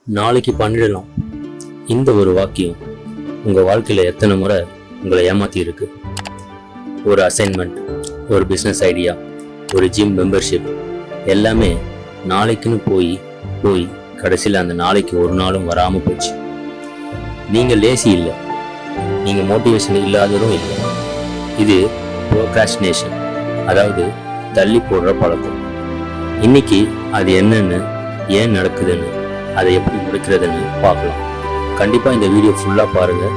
நாளைக்கு பண்ணிடலாம். இந்த ஒரு வாக்கியம் உங்கள் வாழ்க்கையில் எத்தனை முறை உங்களை ஏமாற்றி இருக்கு? ஒரு அசைன்மெண்ட், ஒரு பிஸ்னஸ் ஐடியா, ஒரு ஜிம் மெம்பர்ஷிப் எல்லாமே நாளைக்குன்னு போய் கடைசியில் அந்த நாளைக்கு ஒரு நாளும் வராமல் போச்சு. நீங்கள் லேசி இல்லை, நீங்கள் மோட்டிவேஷன் இல்லாததும் இல்லை. இது ப்ரோக்ராஸ்டினேஷன், அதாவது தள்ளி போடுற பழக்கம். இன்னைக்கு அது என்னன்னு, ஏன் நடக்குதுன்னு, அதை எப்படி முடிக்கிறதுன்னு பார்க்கலாம். கண்டிப்பாக இந்த வீடியோ ஃபுல்லாக பாருங்கள்.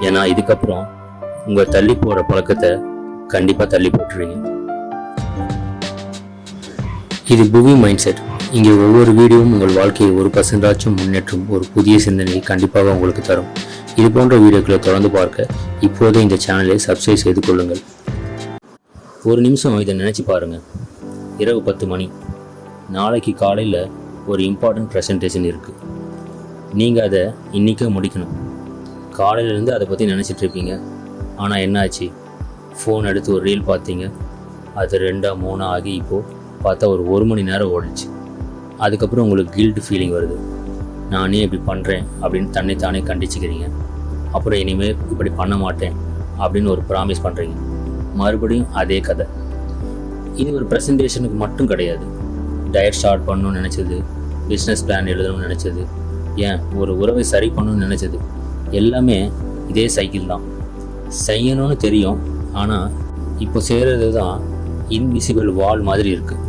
ஏன்னா இதுக்கப்புறம் உங்கள் தள்ளி போடுற பழக்கத்தை கண்டிப்பாக தள்ளி போட்டுருவீங்க. இது புவி மைண்ட் செட். இங்கே ஒவ்வொரு வீடியோவும் உங்கள் வாழ்க்கையை 1% முன்னேற்றும் ஒரு புதிய சிந்தனையை கண்டிப்பாக உங்களுக்கு தரும். இது போன்ற வீடியோக்களை தொடர்ந்து பார்க்க இப்போதே இந்த சேனலை சப்ஸ்கிரைப் செய்து கொள்ளுங்கள். ஒரு நிமிஷம் இதை நினச்சி பாருங்கள். இரவு 10 மணி, நாளைக்கு காலையில் ஒரு இம்பார்ட்டன்ட் ப்ரெசன்டேஷன் இருக்குது. நீங்கள் அதை இன்றைக்கே முடிக்கணும். காலையிலேருந்து அதை பற்றி நினச்சிட்ருப்பீங்க. ஆனால் என்னாச்சு? ஃபோன் எடுத்து ஒரு ரீல் பார்த்தீங்க. அது 2 3 ஆகி இப்போது பார்த்தா ஒரு 1 மணி நேரம் ஓடிச்சு. அதுக்கப்புறம் உங்களுக்கு கில்ட் ஃபீலிங் வருது. நானே இப்படி பண்ணுறேன் அப்படின்னு தன்னைத்தானே கண்டிச்சுக்கிறீங்க. அப்புறம் இனிமேல் இப்படி பண்ண மாட்டேன் அப்படின்னு ஒரு ப்ராமிஸ் பண்ணுறீங்க. மறுபடியும் அதே கதை. இது ஒரு ப்ரெசன்டேஷனுக்கு மட்டும் கிடையாது. டயட் ஸ்டார்ட் பண்ணணும்னு நினச்சது, பிஸ்னஸ் பிளான் எழுதணும்னு நினச்சது, ஏன் ஒரு உறவை சரி பண்ணணும்னு நினச்சது, எல்லாமே இதே சைக்கிள் தான். செய்யணும்னு தெரியும், ஆனால் இப்போ செய்கிறது தான் இன்விசிபிள் வால் மாதிரி இருக்குது.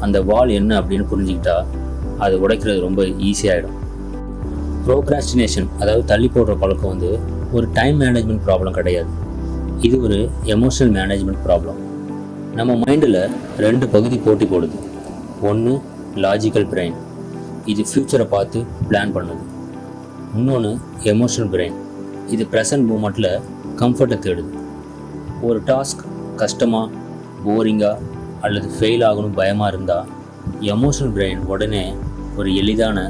அந்த வால் என்ன அப்படின்னு புரிஞ்சுக்கிட்டா அதை உடைக்கிறது ரொம்ப ஈஸியாகிடும். ப்ரோக்ராஸ்டினேஷன், அதாவது தள்ளி போடுற பழக்கம் ஒரு டைம் மேனேஜ்மெண்ட் ப்ராப்ளம் கிடையாது. இது ஒரு எமோஷனல் மேனேஜ்மெண்ட் ப்ராப்ளம். நம்ம மைண்டில் 2 பகுதி போட்டி போடுது. ஒன்று லாஜிக்கல் பிரெயின், இது ஃப்யூச்சரை பார்த்து பிளான் பண்ணுது. இன்னொன்று எமோஷனல் பிரெயின், இது ப்ரெசன்ட் மூமெண்ட்டில் கம்ஃபர்ட்டை தேடுது. ஒரு டாஸ்க் கஷ்டமாக, போரிங்காக அல்லது ஃபெயில் ஆகணும் பயமாக இருந்தால் எமோஷனல் பிரெயின் உடனே ஒரு எளிதான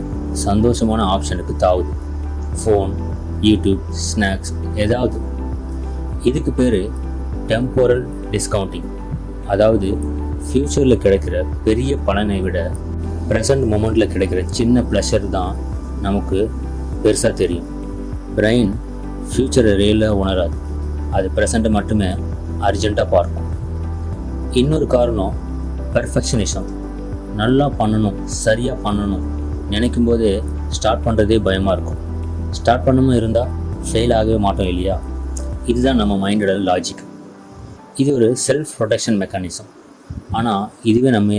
சந்தோஷமான ஆப்ஷனுக்கு தாவுது. ஃபோன், யூடியூப், ஸ்நாக்ஸ், ஏதாவது. இதுக்கு பேர் டெம்போரல் டிஸ்கவுண்டிங். அதாவது ஃப்யூச்சரில் கிடைக்கிற பெரிய பலனை விட ப்ரெசன்ட் மொமெண்ட்டில் கிடைக்கிற சின்ன ப்ளஷர் தான் நமக்கு பெருசாக தெரியும். பிரெயின் ஃப்யூச்சரை ரியலாக உணராது, அது ப்ரெசண்ட்டை மட்டுமே அர்ஜெண்ட்டாக பார்க்கும். இன்னொரு காரணம் பெர்ஃபெக்ஷனிசம். நல்லா பண்ணணும், சரியாக பண்ணணும் நினைக்கும் போதே ஸ்டார்ட் பண்ணுறதே பயமாக இருக்கும். ஸ்டார்ட் பண்ணாமல் இருந்தால் ஃபெயில் ஆகவே மாட்டோம் இல்லையா? இதுதான் நம்ம மைண்டோட லாஜிக். இது ஒரு செல்ஃப் ப்ரொடெக்ஷன் மெக்கானிசம். ஆனால் இதுவே நம்ம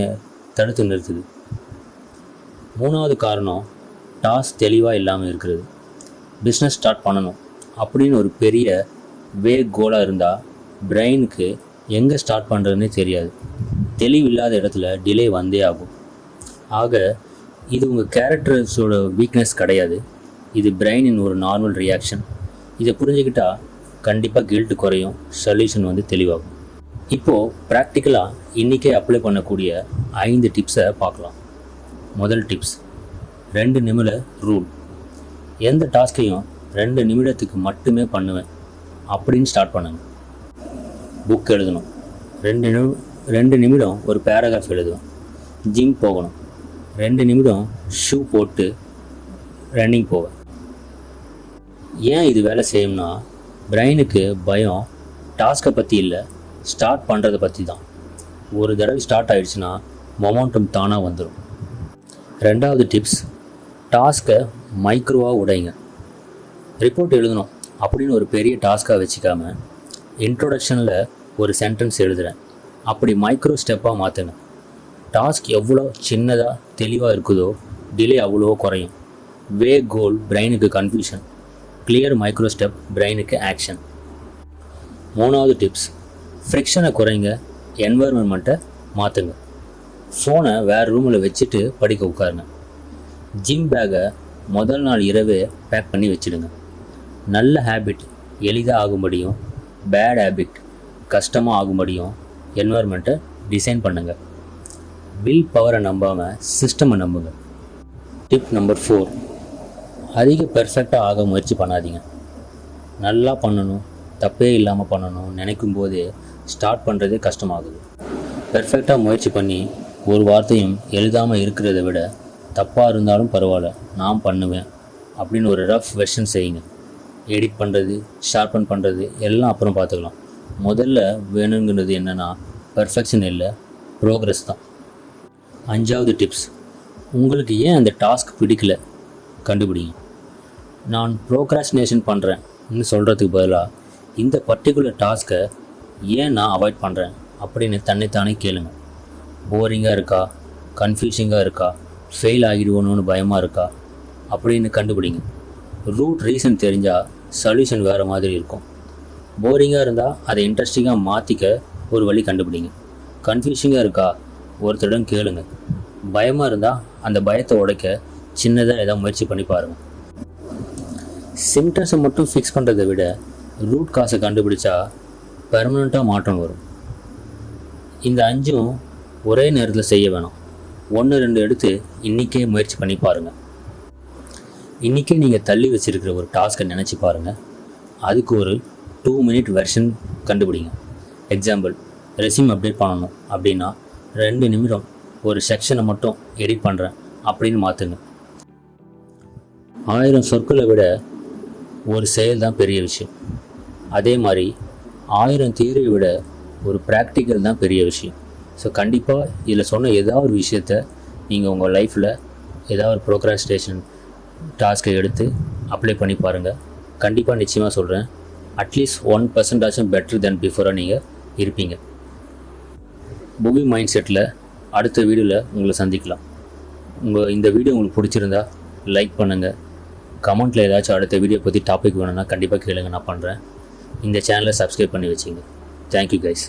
தடுத்து நிறுத்துது. 3வது காரணம் டாஸ்க் தெளிவாக இல்லாமல் இருக்கிறது. பிஸ்னஸ் ஸ்டார்ட் பண்ணணும் அப்படின்னு ஒரு பெரிய கோலாக இருந்தால் பிரெயினுக்கு எங்கே ஸ்டார்ட் பண்ணுறதுனே தெரியாது. தெளிவில்லாத இடத்துல டிலே வந்தே ஆகும். ஆக இது உங்கள் கேரக்டர்ஸோட வீக்னஸ் கிடையாது, இது பிரெயினின் ஒரு நார்மல் ரியாக்ஷன். இதை புரிஞ்சுக்கிட்டா கண்டிப்பாக கில்ட்டு குறையும், சொல்யூஷன் தெளிவாகும். இப்போது ப்ராக்டிக்கலாக இன்றைக்கே அப்ளை பண்ணக்கூடிய 5 டிப்ஸை பார்க்கலாம். முதல் டிப்ஸ், 2 நிமிட ரூல். எந்த டாஸ்கையும் 2 நிமிடத்துக்கு மட்டுமே பண்ணுவேன் அப்படின்னு ஸ்டார்ட் பண்ணுங்க. புக் எழுதணும், 2 நிமிடம் ஒரு பேராகிராஃப் எழுதுவேன். ஜிம் போகணும், 2 நிமிடம் ஷூ போட்டு ரன்னிங் போவேன். ஏன் இது வேலை செய்யும்னா, பிரெயினுக்கு பயம் டாஸ்க்கை பற்றி இல்லை, ஸ்டார்ட் பண்ணுறதை பற்றி தான். ஒரு தடவை ஸ்டார்ட் ஆகிடுச்சுன்னா மொமெண்டம் தானாக வந்துடும். 2வது டிப்ஸ், டாஸ்க்கை மைக்ரோவாக உடைங்க. ரிப்போர்ட் எழுதணும் அப்படின்னு ஒரு பெரிய டாஸ்க்காக வச்சுக்காம இன்ட்ரோடக்ஷனில் ஒரு சென்டென்ஸ் எழுதுகிறேன் அப்படி மைக்ரோ ஸ்டெப்பாக மாற்றுங்க. டாஸ்க் எவ்வளோ சின்னதாக தெளிவாக இருக்குதோ டிலே அவ்வளோ குறையும். கோல் பிரெயினுக்கு கன்ஃபியூஷன், கிளியர் மைக்ரோ ஸ்டெப் பிரெயினுக்கு ஆக்ஷன். 3வது டிப்ஸ், ஃப்ரிக்ஷனை குறைங்க, என்வைரன்மெண்ட்டை மாற்றுங்க. ஃபோனை வேறு ரூமில் வச்சுட்டு படிக்க உட்காருங்க. ஜிம் பேக்கை முதல் நாள் இரவே பேக் பண்ணி வச்சுடுங்க. நல்ல ஹேபிட் எளிதாக ஆகும்படியும், பேட் ஹேபிட் கஷ்டமாக ஆகும்படியும் என்வைரன்மெண்ட்டை டிசைன் பண்ணுங்கள். வில் பவரை நம்பாமல் சிஸ்டமை நம்புங்க. டிப் நம்பர் 4, அதிக பெர்ஃபெக்டாக ஆக முயற்சி பண்ணாதீங்க. நல்லா பண்ணணும், தப்பே இல்லாமல் பண்ணணும் நினைக்கும் போதே ஸ்டார்ட் பண்ணுறதே கஷ்டமாகுது. பெர்ஃபெக்டாக முயற்சி பண்ணி ஒரு வார்த்தையும் எழுதாமல் இருக்கிறத விட தப்பாக இருந்தாலும் பரவாயில்ல, நான் பண்ணுவேன் அப்படின்னு ஒரு ரஃப் வெர்ஷன் செய்யுங்க. எடிட் பண்ணுறது, ஷார்பன் பண்ணுறது எல்லாம் அப்புறம் பார்த்துக்கலாம். முதல்ல வேணுங்கிறது என்னென்னா பெர்ஃபெக்ஷன் இல்லை, ப்ரோக்ரஸ் தான். 5வது டிப்ஸ், உங்களுக்கு ஏன் அந்த டாஸ்க் பிடிக்கல கண்டுபிடிங்க. நான் ப்ரோக்ராஸ்டினேஷன் பண்ணுறேன்னு சொல்கிறதுக்கு பதிலாக இந்த பர்டிகுலர் டாஸ்க்கை ஏன் நான் அவாய்ட் பண்ணுறேன் அப்படின்னு தன்னைத்தானே கேளுங்க. போரிங்காக இருக்கா, கன்ஃபியூசிங்காக இருக்கா, ஃபெயில் ஆகிடுவோன்னு பயமாக இருக்கா அப்படின்னு கண்டுபிடிங்க. ரூட் ரீசன் தெரிஞ்சால் சொல்யூஷன் வேறு மாதிரி இருக்கும். போரிங்காக இருந்தால் அதை இன்ட்ரெஸ்டிங்காக மாற்றிக்க ஒரு வழி கண்டுபிடிங்க. கன்ஃபியூசிங்காக இருக்கா, ஒருத்தரிடம் கேளுங்க. பயமாக இருந்தால் அந்த பயத்தை உடைக்க சின்னதாக ஏதாவது முயற்சி பண்ணி பாருங்கள். சிம்டம்ஸை மட்டும் ஃபிக்ஸ் பண்ணுறதை விட ரூட் காசை கண்டுபிடிச்சா பெர்மனண்ட்டாக மாற்றம் வரும். இந்த 5ம் ஒரே நேரத்தில் செய்ய வேணும். 1-2 எடுத்து இன்றைக்கே முயற்சி பண்ணி பாருங்கள். இன்றைக்கே நீங்கள் தள்ளி வச்சுருக்கிற ஒரு டாஸ்க்கை நினச்சி பாருங்கள். அதுக்கு ஒரு 2 மினிட் வெர்ஷன் கண்டுபிடிங்க. எக்ஸாம்பிள், ரெஸ்யூம் அப்டேட் பண்ணணும் அப்படின்னா 2 நிமிடம் ஒரு செக்ஷனை மட்டும் எடிட் பண்ணுறேன் அப்படின்னு மாற்றுங்க. 1000 சொற்களை விட ஒரு செயல் தான் பெரிய விஷயம். அதே மாதிரி 1000 தியரியை விட ஒரு ப்ராக்டிக்கல் தான் பெரிய விஷயம். ஸோ கண்டிப்பாக இதில் சொன்ன ஏதாவது ஒரு விஷயத்த நீங்கள் உங்கள் லைஃப்பில் ஏதாவது ஒரு ப்ரோக்ராஸ்டினேஷன் டாஸ்க்கை எடுத்து அப்ளை பண்ணி பாருங்கள். கண்டிப்பாக நிச்சயமாக சொல்கிறேன், அட்லீஸ்ட் 1% பெட்டர் தென் பிஃபோராக நீங்கள் இருப்பீங்க. மூவி மைண்ட் செட்டில் அடுத்த வீடியோவில் உங்களை சந்திக்கலாம். இந்த வீடியோ உங்களுக்கு பிடிச்சிருந்தா லைக் பண்ணுங்கள். கமெண்ட்டில் ஏதாச்சும் அடுத்த வீடியோ பற்றி டாபிக் வேணும்னா கண்டிப்பாக கேளுங்க, நான் பண்ணுறேன். இந்த சேனலை சப்ஸ்கிரைப் பண்ணி வச்சுங்க. Thank you guys.